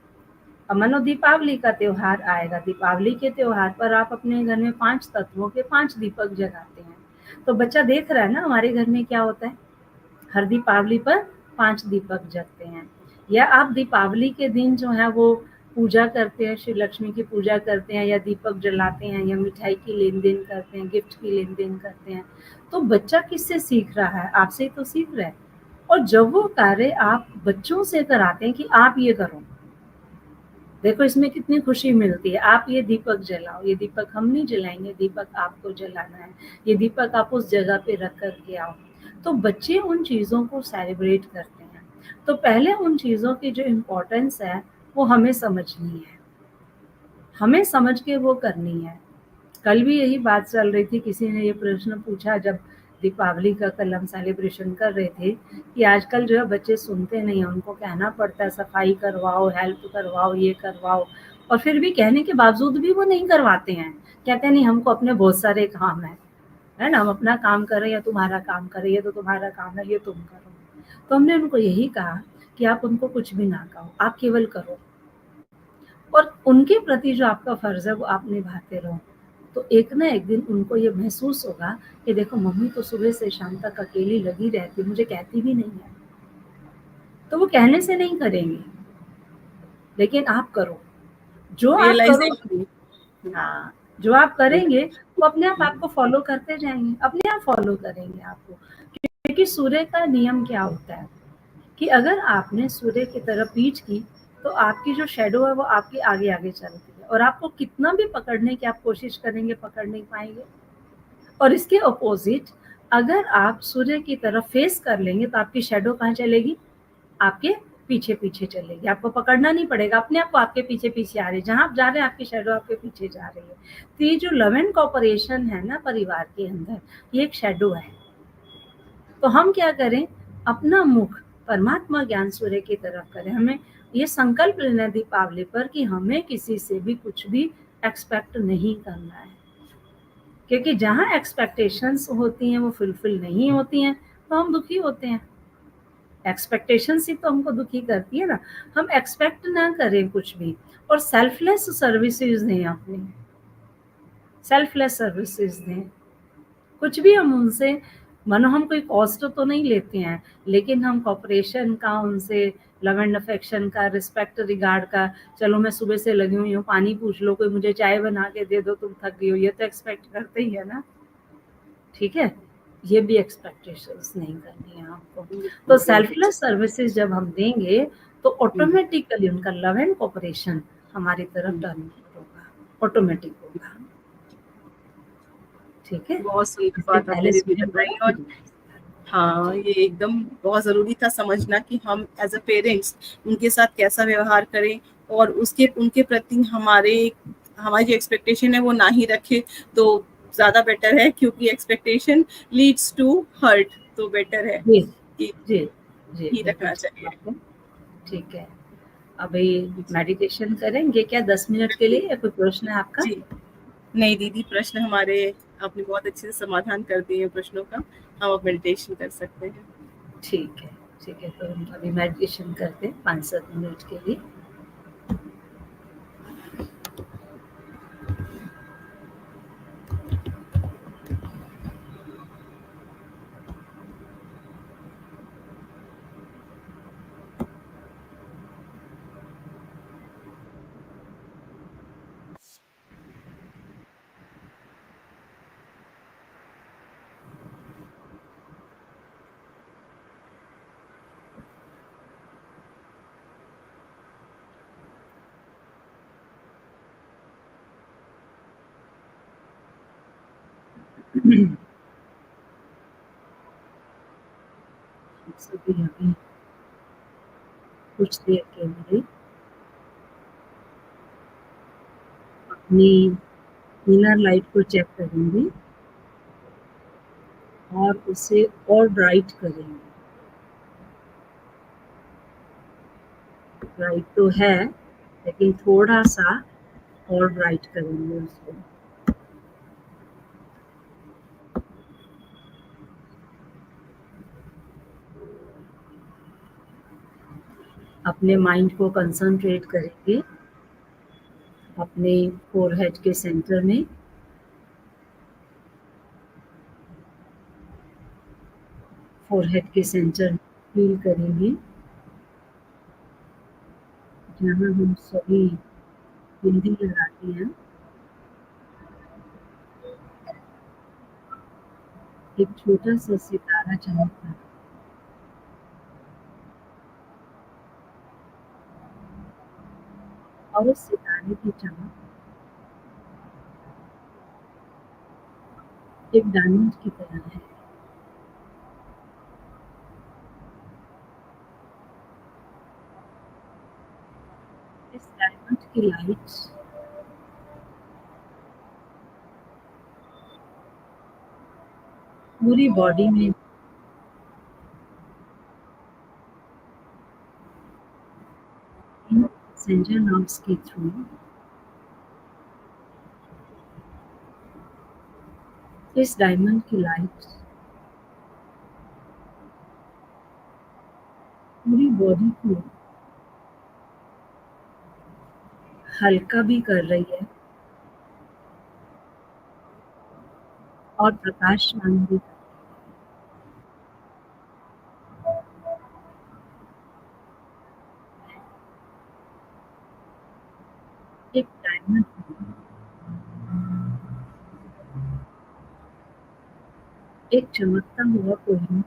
अब मानो दीपावली का त्योहार आएगा, दीपावली के त्योहार पर आप अपने घर में 5 तत्वों के 5 दीपक जगाते हैं, तो बच्चा देख रहा है ना हमारे घर में क्या होता है। हर दीपावली पर 5 दीपक जगते हैं। या आप दीपावली के दिन जो है वो पूजा करते हैं, श्री लक्ष्मी की पूजा करते हैं, या दीपक जलाते हैं, या मिठाई की लेन देन करते हैं, गिफ्ट की लेन देन करते हैं। तो बच्चा किससे सीख रहा है? आपसे ही तो सीख रहा है। और जब वो कार्य आप बच्चों से कराते हैं कि आप ये करो, देखो इसमें कितनी खुशी मिलती है। आप ये दीपक जलाओ, ये दीपक हम नहीं जलाएंगे, दीपक आपको जलाना है, ये दीपक आप उस जगह पे रख कर के आओ। तो बच्चे उन चीज़ों को सेलिब्रेट करते हैं। तो पहले उन चीज़ों की जो इम्पोर्टेंस है वो हमें समझनी है, हमें समझ के वो करनी है। कल भी यही बात चल रही थी, किसी ने ये प्रश्न पूछा जब दीपावली का कल हम सेलिब्रेशन कर रहे थे, कि आजकल जो है बच्चे सुनते नहीं हैं, उनको कहना पड़ता है सफाई करवाओ, हेल्प करवाओ, ये करवाओ, और फिर भी कहने के बावजूद भी वो नहीं करवाते हैं। कहते हैं नहीं हमको अपने बहुत सारे काम है ना, हम अपना काम कर रहे हैं, तुम्हारा काम कर रही है तो तुम्हारा काम है, ये तुम करो। तो हमने उनको यही कहा कि आप उनको कुछ भी ना कहो, आप केवल करो, और उनके प्रति जो आपका फर्ज है वो आप निभाते रहो। तो एक ना एक दिन उनको ये महसूस होगा कि देखो मम्मी तो सुबह से शाम तक अकेली लगी रहती, मुझे कहती भी नहीं है। तो वो कहने से नहीं करेंगे, लेकिन आप करो, जो आप करो, हाँ, जो आप करेंगे वो अपने आप आपको फॉलो करते जाएंगे, अपने आप फॉलो करेंगे आपको। क्योंकि सूर्य का नियम क्या होता है कि अगर आपने सूर्य की तरफ पीठ की तो आपकी जो शेडो है वो आपके आगे आगे चलती है, और आपको कितना भी पकड़ने की आप कोशिश करेंगे पकड़ नहीं पाएंगे। और इसके अपोजिट अगर आप सूर्य की तरफ फेस कर लेंगे तो आपकी शेडो कहाँ चलेगी? आपके पीछे पीछे चलेगी, आपको पकड़ना नहीं पड़ेगा, अपने आप को आपके पीछे पीछे आ रही है, जहां आप जा रहे हैं आपकी शेडो आपके पीछे जा रही है। तो ये जो लव एंड कॉपरेशन है ना परिवार के अंदर, ये एक शेडो है। तो हम क्या करें? अपना मुख परमात्मा ज्ञान सूर्य की तरफ करें। हमें ये संकल्प लेना दीपावली पर कि हमें किसी से भी कुछ भी एक्सपेक्ट नहीं करना है, क्योंकि जहाँ एक्सपेक्टेशंस होती हैं वो फुलफिल नहीं होती हैं तो हम दुखी होते हैं। एक्सपेक्टेशंस ही तो हमको दुखी करती है ना। हम एक्सपेक्ट ना करें कुछ भी और सेल्फलेस सर्विसेज दें, अपनी सेल्फलेस सर्विसेज दें। कुछ भी हम उनसे, मानो हम कोई कॉस्ट तो नहीं लेते हैं, लेकिन हम कॉपरेशन का उनसे, लव एंड अफेक्शन का, रिस्पेक्ट रिगार्ड का, चलो मैं सुबह से लगी हुई हूँ, पानी पूछ लो, कोई मुझे चाय बना के दे दो, तुम थक गई हो, ये तो एक्सपेक्ट करते ही है ना। ठीक है, ये भी एक्सपेक्टेशंस नहीं करनी है आपको। तो सेल्फलेस सर्विसेज जब हम देंगे तो ऑटोमेटिकली उनका लव एंड कोऑपरेशन हमारी तरफ टर्न होगा, ऑटोमेटिक होगा। ठीक है, बहुत सुंदर इससे बात आपने पहले दीदी मुझे बताई। बोला और हाँ, ये एकदम बहुत जरूरी था समझना कि हम एज अ पेरेंट्स उनके साथ कैसा व्यवहार करें, और उसके उनके प्रति हमारी जो एक्सपेक्टेशन है वो ना ही रखे तो ज्यादा बेटर है, क्योंकि एक्सपेक्टेशन लीड्स टू हर्ट, तो बेटर है जी कि जी जी, ही बिल्कुल रखना ठीक चाहिए। बात है। ठीक है, अभी मेडिटेशन करेंगे क्या 10 मिनट के लिए, या कोई प्रश्न है आपका? जी नहीं दीदी, प्रश्न हमारे आपने बहुत अच्छे से समाधान कर दिए प्रश्नों का, हम अब मेडिटेशन कर सकते हैं। ठीक है, ठीक है, तो हम अभी मेडिटेशन करते हैं 5-7 मिनट के लिए। सभी अभी कुछ देर के लिए अपनी इनर लाइट को चेक करेंगे और उसे और ब्राइट करेंगे। ब्राइट तो है, लेकिन थोड़ा सा और ब्राइट करेंगे उसको। अपने माइंड को कंसंट्रेट करेंगे अपने फोरहेड के सेंटर में। फोरहेड के सेंटर फील करेंगे जहाँ हम सभी बिंदी लगाते हैं। एक छोटा सा सितारा चमकता है और उस सितारे की चमक एक डायमंड की तरह है। इस डायमंड की लाइट पूरी बॉडी में सेंजर नर्व्स के थ्रू इस डायमंड की लाइट पूरी बॉडी को हल्का भी कर रही है और प्रकाशमान भी। एक डायमंड एक चमकता हुआ कोहिनूर,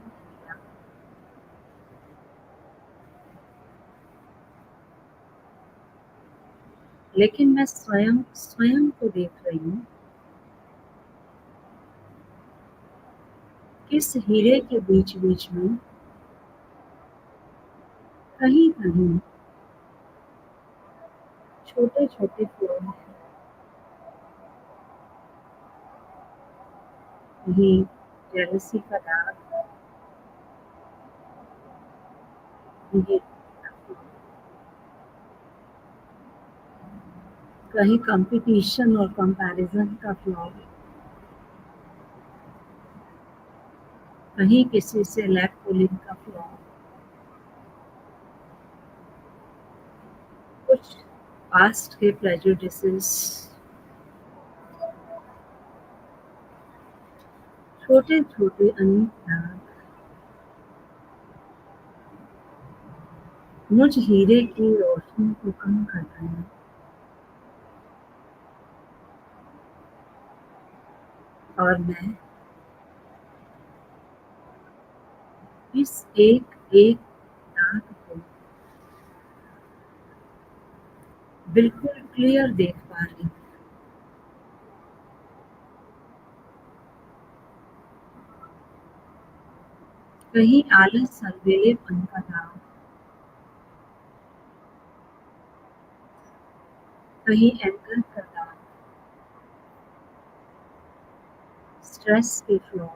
लेकिन मैं स्वयं स्वयं को देख रही हूँ। इस हीरे के बीच बीच में कहीं कहीं छोटे छोटे फ्लोर हैं। ये जेलसी का दाग, ये कहीं कंपटीशन और कंपैरिजन का फ्लॉ, कहीं किसी से लैग पुलिंग का फ्लॉ, कुछ पास्ट के प्रेजुडिसेस, छोटे छोटे अनेक दाग मुझ हीरे की रोशनी को कम कर रहे हैं। और मैं इस एक एक दाग को बिल्कुल क्लियर देख पा रही हूँ। कहीं आलस अलबेलेपन का दाग, कहीं एंगर का दाग, स्ट्रेस के फ्लॉ,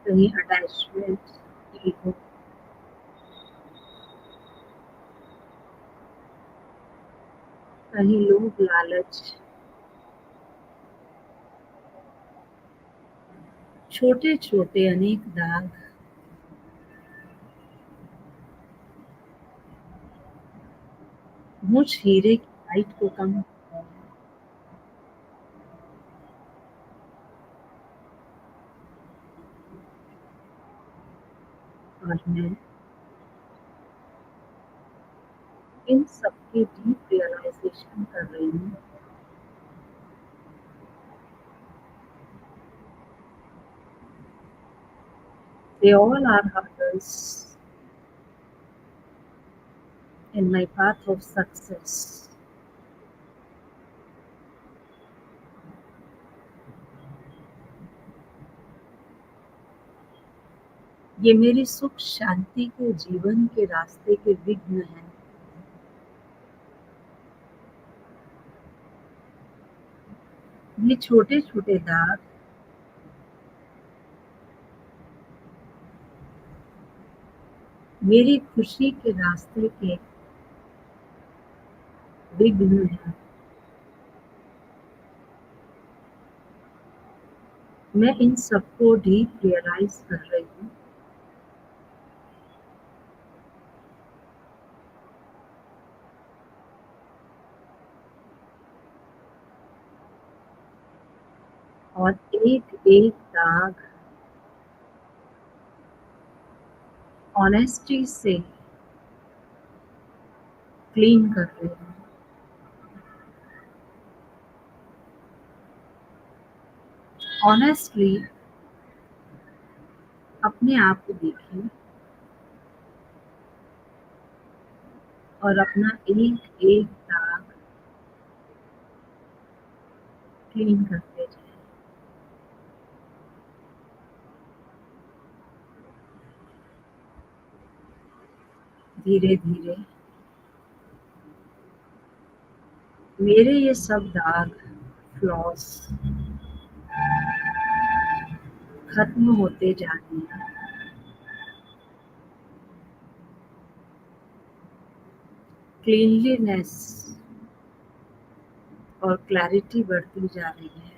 कहीं अटैचमेंट, ईगो, कहीं लोभ लालच, छोटे छोटे अनेक दाग मुझ हीरे की लाइट को कम कर रहे हैं। और मैं इन सबकी डीप रियलाइजेशन कर रही हूँ। They all are hurdles in my path of success. ये मेरी सुख शांति के जीवन के रास्ते के विघ्न हैं। ये छोटे छोटे दाग मेरी खुशी के रास्ते के विघ्न हैं। मैं इन सबको डीप रियलाइज कर रही हूँ। और एक एक दाग ऑनेस्टी से क्लीन कर रही हूँ। ऑनेस्टली अपने आप को देखिए और अपना एक एक दाग क्लीन करते जाए। धीरे धीरे मेरे ये सब दाग फ्लॉस खत्म होते जा रहे हैं। क्लीनलीनेस और क्लैरिटी बढ़ती जा रही है।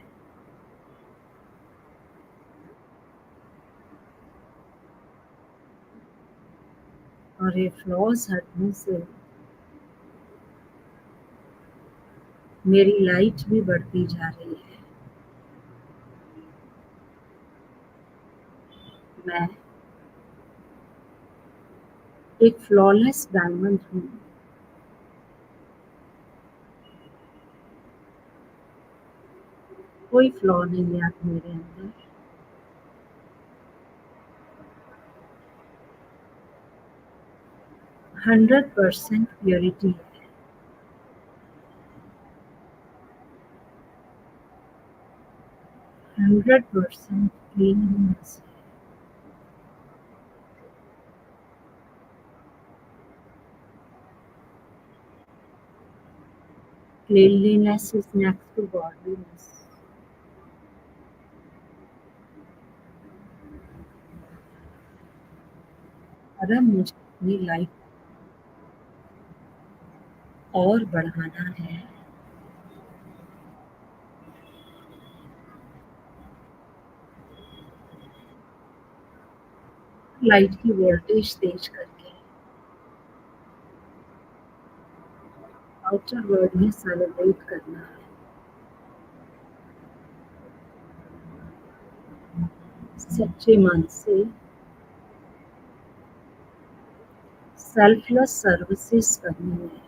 और ये फ्लॉस हटने से मेरी लाइट भी बढ़ती जा रही है। मैं एक फ्लॉलेस डायमंड हूँ। कोई फ्लॉ नहीं है अब मेरे अंदर। 100% प्योरिटी है। 100% क्लीनलीनेस है। Cleanliness is next to godliness. अगर मुझे अपनी लाइट और बढ़ाना है लाइट की वोल्टेज तेज करके आउटर वर्ल्ड में सेलिब्रेट करना है। सच्चे मन से सेल्फलेस सर्विसेज करनी है।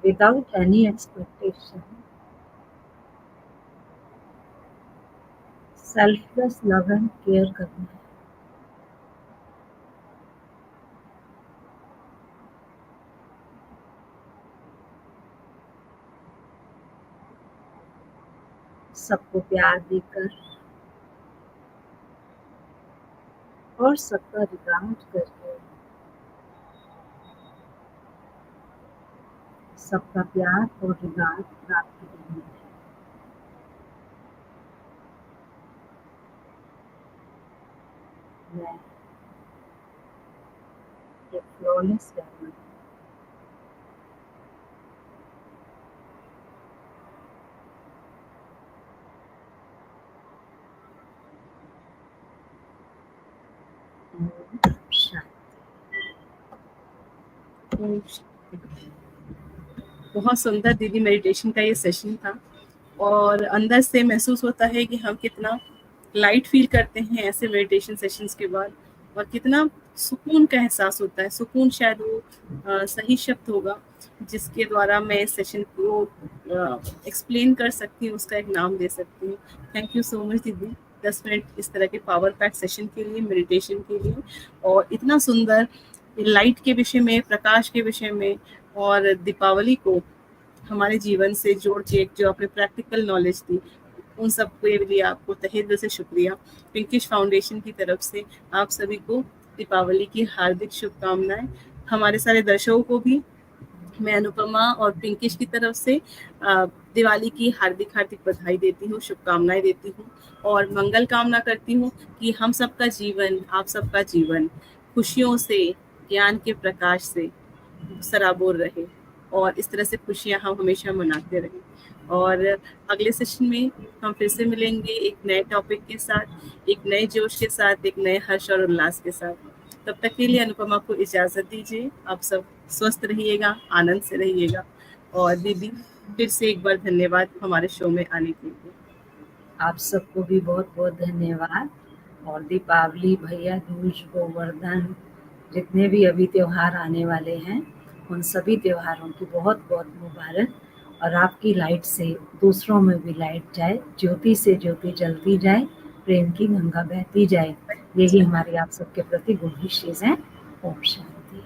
Without any expectation selfless love and care करना है। सबको प्यार देकर और सबका रिगार्ड करके सबका प्यार और रिगार्ड प्राप्त करना है। मैं एक फ्लॉलेस डायमंड बहुत सुंदर दीदी मेडिटेशन का ये सेशन था और अंदर से महसूस होता है कि हम कितना लाइट फील करते हैं ऐसे मेडिटेशन सेशंस के बाद और कितना सुकून का एहसास होता है। सुकून शायद वो सही शब्द होगा जिसके द्वारा मैं इस सेशन को एक्सप्लेन कर सकती हूँ, उसका एक नाम दे सकती हूँ। थैंक यू सो मच दीदी 10 मिनट इस तरह के पावर पैक सेशन के लिए, मेडिटेशन के लिए और इतना सुंदर लाइट के विषय में, प्रकाश के विषय में और दीपावली को हमारे जीवन से जोड़ के जो आपने प्रैक्टिकल नॉलेज दी उन सब के लिए आपको तहे दिल से शुक्रिया। पिंकिश फाउंडेशन की तरफ से आप सभी को दीपावली की हार्दिक शुभकामनाएं। हमारे सारे दर्शकों को भी मैं अनुपमा और पिंकिश की तरफ से दिवाली की हार्दिक हार्दिक बधाई देती हूँ, शुभकामनाएं देती हूँ और मंगल कामना करती हूँ कि हम सबका जीवन, आप सबका जीवन खुशियों से, ज्ञान के प्रकाश से सराबोर रहे और इस तरह से खुशियां हम हमेशा मनाते रहें। और अगले सेशन में हम फिर से मिलेंगे एक नए टॉपिक के साथ, एक नए जोश के साथ, एक नए हर्ष और उल्लास के साथ। तब तक के लिए अनुपमा को इजाजत दीजिए। आप सब स्वस्थ रहिएगा, आनंद से रहिएगा और दीदी फिर से एक बार धन्यवाद हमारे शो में आने के लिए। आप सबको भी बहुत बहुत धन्यवाद और दीपावली, भैया दूज, गोवर्धन, जितने भी अभी त्योहार आने वाले हैं उन सभी त्योहारों की बहुत बहुत मुबारक और आपकी लाइट से दूसरों में भी लाइट जाए, ज्योति से ज्योति जलती जाए, प्रेम की गंगा बहती जाए। यही हमारी आप सबके प्रति गुड विशेष हैं। ओम शांति।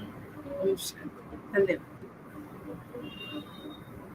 धन्यवाद।